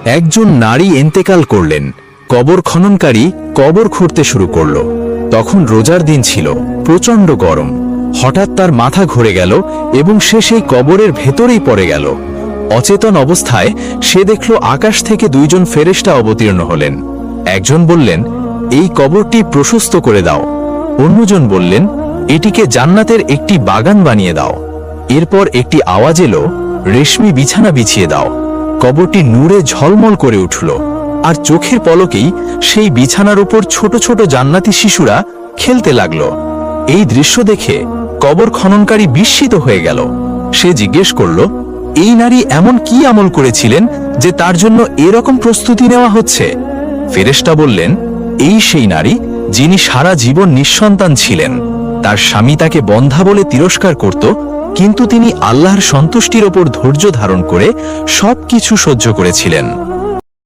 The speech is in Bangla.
একজন নারী ইন্তেকাল করলেন। কবর খননকারী কবর খুঁড়তে শুরু করল। তখন রোজার দিন ছিল, প্রচণ্ড গরম। হঠাৎ তার মাথা ঘুরে গেল এবং সে সেই কবরের ভেতরেই পড়ে গেল। অচেতন অবস্থায় সে দেখল আকাশ থেকে দুইজন ফেরেশতা অবতীর্ণ হলেন। একজন বললেন, এই কবরটি প্রশস্ত করে দাও। অন্যজন বললেন, এটিকে জান্নাতের একটি বাগান বানিয়ে দাও। এরপর একটি আওয়াজ এলো, রেশমি বিছানা বিছিয়ে দাও। কবরটি নূরে ঝলমল করে উঠল, আর চোখের পলকেই সেই বিছানার উপর ছোট ছোট জান্নাতি শিশুরা খেলতে লাগল। এই দৃশ্য দেখে কবর খননকারী বিস্মিত হয়ে গেল। সে জিজ্ঞেস করল, এই নারী এমন কি আমল করেছিলেন যে তার জন্য এরকম প্রস্তুতি নেওয়া হচ্ছে? ফেরেশতা বললেন, এই সেই নারী যিনি সারা জীবন নিঃসন্তান ছিলেন। তার স্বামী তাকে বন্ধা বলে তিরস্কার করত, কিন্তু তিনি আল্লাহর সন্তুষ্টির ওপর ধৈর্য ধারণ করে সবকিছু সহ্য করেছিলেন।